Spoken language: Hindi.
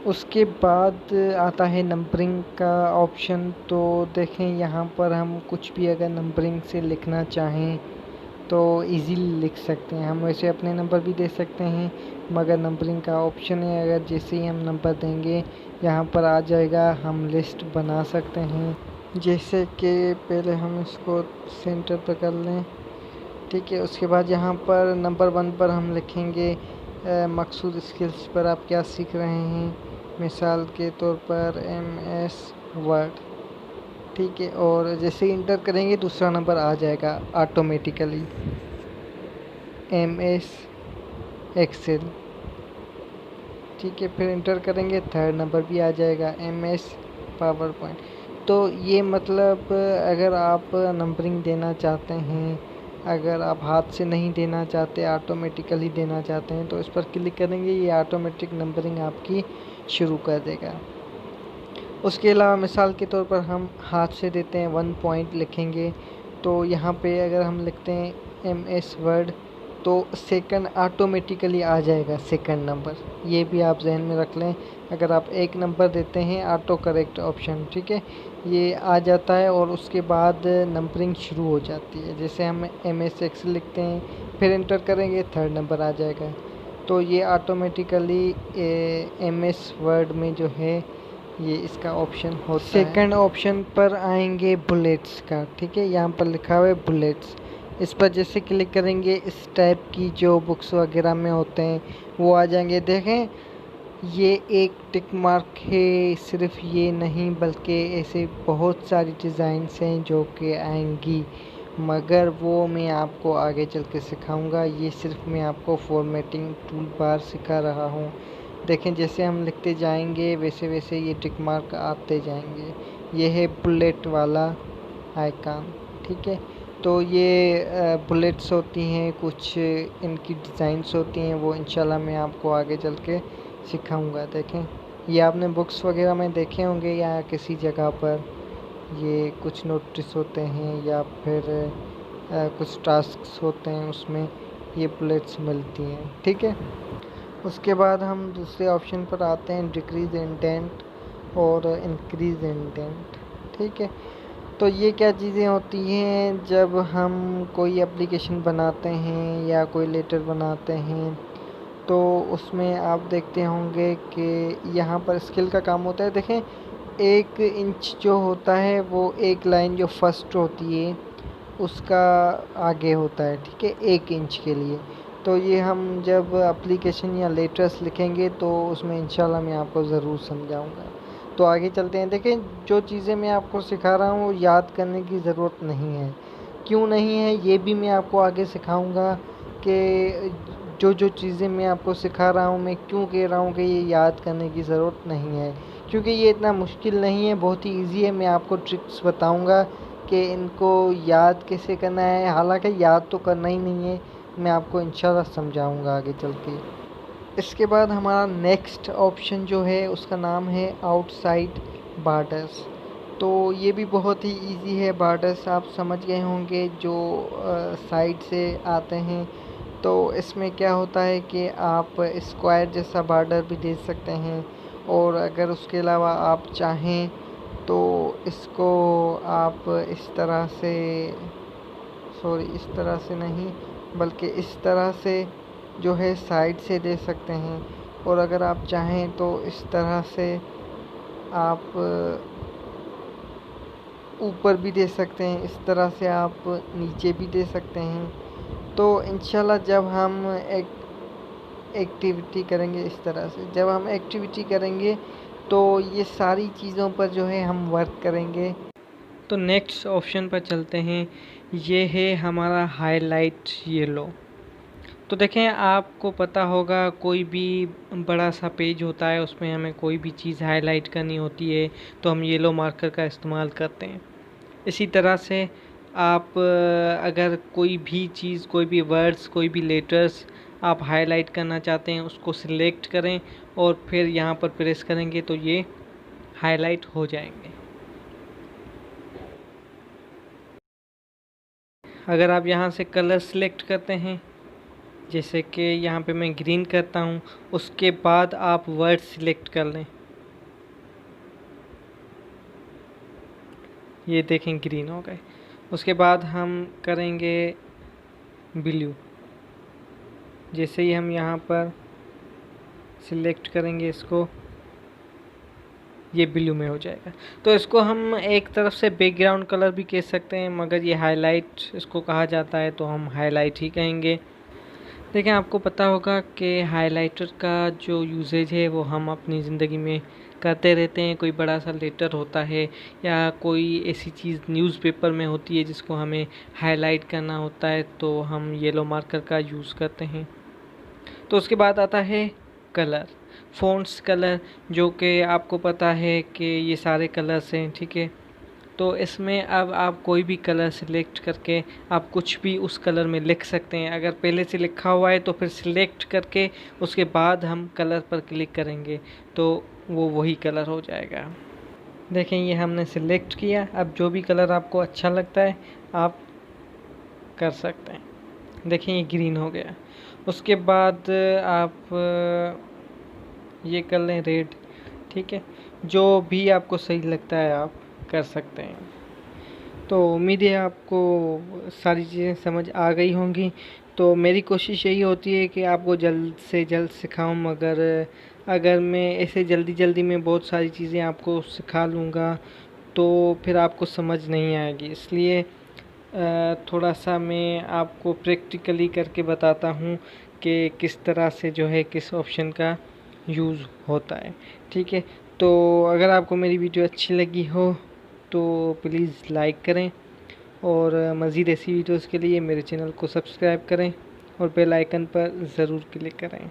उसके बाद आता है नंबरिंग का ऑप्शन। तो देखें यहाँ पर हम कुछ भी अगर नंबरिंग से लिखना चाहें तो इजीली लिख सकते हैं। हम वैसे अपने नंबर भी दे सकते हैं, मगर नंबरिंग का ऑप्शन है। अगर जैसे ही हम नंबर देंगे यहाँ पर आ जाएगा, हम लिस्ट बना सकते हैं। जैसे कि पहले हम इसको सेंटर पर कर लें, ठीक है। उसके बाद यहाँ पर नंबर 1 पर हम लिखेंगे मकसूद स्किल्स पर आप क्या सीख रहे हैं, मिसाल के तौर पर MS वर्ड, ठीक है। और जैसे ही इंटर करेंगे दूसरा नंबर आ जाएगा ऑटोमेटिकली, MS एक्सेल, ठीक है। फिर इंटर करेंगे थर्ड नंबर भी आ जाएगा, MS पावर पॉइंट। तो ये मतलब अगर आप नंबरिंग देना चाहते हैं, अगर आप हाथ से नहीं देना चाहते, ऑटोमेटिकली देना चाहते हैं, तो इस पर क्लिक करेंगे, ये ऑटोमेटिक नंबरिंग आपकी शुरू कर देगा। उसके अलावा मिसाल के तौर पर हम हाथ से देते हैं 1 पॉइंट लिखेंगे, तो यहाँ पे अगर हम लिखते हैं MS वर्ड तो सेकंड ऑटोमेटिकली आ जाएगा, सेकंड नंबर। ये भी आप जहन में रख लें। अगर आप एक नंबर देते हैं ऑटो करेक्ट ऑप्शन, ठीक है, ये आ जाता है और उसके बाद नंबरिंग शुरू हो जाती है। जैसे हम MS एक्सेल लिखते हैं, फिर इंटर करेंगे थर्ड नंबर आ जाएगा। तो ये ऑटोमेटिकली MS वर्ड में जो है ये इसका ऑप्शन होता है। सेकंड ऑप्शन पर आएंगे बुलेट्स का, ठीक है। यहाँ पर लिखा हुआ है बुलेट्स, इस पर जैसे क्लिक करेंगे इस टाइप की जो बुक्स वगैरह में होते हैं वो आ जाएंगे। देखें ये एक टिक मार्क है, सिर्फ ये नहीं बल्कि ऐसे बहुत सारी डिज़ाइंस हैं जो कि आएंगी, मगर वो मैं आपको आगे चल के सिखाऊँगा। ये सिर्फ मैं आपको फॉर्मेटिंग टूल बार सिखा रहा हूँ। देखें जैसे हम लिखते जाएंगे वैसे वैसे ये टिक मार्क आते जाएंगे। ये है बुलेट वाला आइकन, ठीक है। तो ये बुलेट्स होती हैं, कुछ इनकी डिज़ाइंस होती हैं, वो इंशाल्लाह मैं आपको आगे चल के सिखाऊंगा। देखें ये आपने बुक्स वगैरह में देखे होंगे या किसी जगह पर, ये कुछ नोटिस होते हैं या फिर कुछ टास्क्स होते हैं, उसमें ये बुलेट्स मिलती हैं, ठीक है। उसके बाद हम दूसरे ऑप्शन पर आते हैं, डिक्रीज इंडेंट और इंक्रीज इंडेंट, ठीक है। तो ये क्या चीज़ें होती हैं, जब हम कोई एप्लीकेशन बनाते हैं या कोई लेटर बनाते हैं तो उसमें आप देखते होंगे कि यहाँ पर स्केल का काम होता है। देखें 1 इंच जो होता है वो एक लाइन जो फर्स्ट होती है उसका आगे होता है, ठीक है, 1 इंच के लिए। तो ये हम जब एप्लीकेशन या लेटर्स लिखेंगे तो उसमें इंशाल्लाह मैं आपको ज़रूर समझाऊंगा। तो आगे चलते हैं। देखें जो चीज़ें मैं आपको सिखा रहा हूँ याद करने की ज़रूरत नहीं है। क्यों नहीं है ये भी मैं आपको आगे सिखाऊंगा कि जो जो चीज़ें मैं आपको सिखा रहा हूँ मैं क्यों कह रहा हूँ कि ये याद करने की ज़रूरत नहीं है, क्योंकि ये इतना मुश्किल नहीं है, बहुत ही ईजी है। मैं आपको ट्रिक्स बताऊंगा कि इनको याद कैसे करना है। हालांकि याद तो करना ही नहीं है, मैं आपको इंशाल्लाह समझाऊंगा आगे चल के। इसके बाद हमारा नेक्स्ट ऑप्शन जो है उसका नाम है आउटसाइड बॉर्डर्स। तो ये भी बहुत ही इजी है। बॉर्डर्स आप समझ गए होंगे जो साइड से आते हैं। तो इसमें क्या होता है कि आप स्क्वायर जैसा बॉर्डर भी दे सकते हैं, और अगर उसके अलावा आप चाहें तो इसको आप इस तरह से, सॉरी इस तरह से नहीं बल्कि इस तरह से जो है साइड से दे सकते हैं। और अगर आप चाहें तो इस तरह से आप ऊपर भी दे सकते हैं, इस तरह से आप नीचे भी दे सकते हैं। तो इंशाल्लाह जब हम एक एक्टिविटी करेंगे इस तरह से, जब हम एक्टिविटी करेंगे तो ये सारी चीज़ों पर जो है हम वर्क करेंगे। तो नेक्स्ट ऑप्शन पर चलते हैं, ये है हमारा हाईलाइट येलो। तो देखें आपको पता होगा कोई भी बड़ा सा पेज होता है उसमें हमें कोई भी चीज़ हाईलाइट करनी होती है तो हम येलो मार्कर का इस्तेमाल करते हैं। इसी तरह से आप अगर कोई भी चीज़, कोई भी वर्ड्स, कोई भी लेटर्स आप हाईलाइट करना चाहते हैं उसको सिलेक्ट करें और फिर यहाँ पर प्रेस करेंगे तो ये हाईलाइट हो जाएंगे। अगर आप यहाँ से कलर सिलेक्ट करते हैं, जैसे कि यहाँ पे मैं ग्रीन करता हूँ, उसके बाद आप वर्ड सिलेक्ट कर लें, ये देखें ग्रीन हो गए। उसके बाद हम करेंगे ब्लू। जैसे ही हम यहाँ पर सिलेक्ट करेंगे इसको, ये ब्लू में हो जाएगा। तो इसको हम एक तरफ से बैकग्राउंड कलर भी कह सकते हैं, मगर ये हाईलाइट इसको कहा जाता है, तो हम हाईलाइट ही कहेंगे। देखें, आपको पता होगा कि हाइलाइटर का जो यूजेज है वो हम अपनी ज़िंदगी में करते रहते हैं। कोई बड़ा सा लेटर होता है या कोई ऐसी चीज़ न्यूज़पेपर में होती है जिसको हमें हाईलाइट करना होता है, तो हम येलो मार्कर का यूज़ करते हैं। तो उसके बाद आता है कलर, फ़ॉन्ट्स कलर, जो कि आपको पता है कि ये सारे कलर्स हैं, ठीक है। तो इसमें अब आप कोई भी कलर सिलेक्ट करके आप कुछ भी उस कलर में लिख सकते हैं। अगर पहले से लिखा हुआ है तो फिर सिलेक्ट करके उसके बाद हम कलर पर क्लिक करेंगे तो वो वही कलर हो जाएगा। देखें, ये हमने सिलेक्ट किया। अब जो भी कलर आपको अच्छा लगता है आप कर सकते हैं। देखें, ये ग्रीन हो गया। उसके बाद आप ये कर लें रेड, ठीक है। जो भी आपको सही लगता है आप कर सकते हैं। तो उम्मीद है आपको सारी चीज़ें समझ आ गई होंगी। तो मेरी कोशिश यही होती है कि आपको जल्द से जल्द सिखाऊं, मगर अगर मैं ऐसे जल्दी जल्दी में बहुत सारी चीज़ें आपको सिखा लूँगा तो फिर आपको समझ नहीं आएगी। इसलिए थोड़ा सा मैं आपको प्रैक्टिकली करके बताता हूँ कि किस तरह से जो है किस ऑप्शन का यूज़ होता है, ठीक है। तो अगर आपको मेरी वीडियो अच्छी लगी हो तो प्लीज़ लाइक करें और मज़ीद ऐसी वीडियोज़ के लिए मेरे चैनल को सब्सक्राइब करें और बेल आइकन पर ज़रूर क्लिक करें।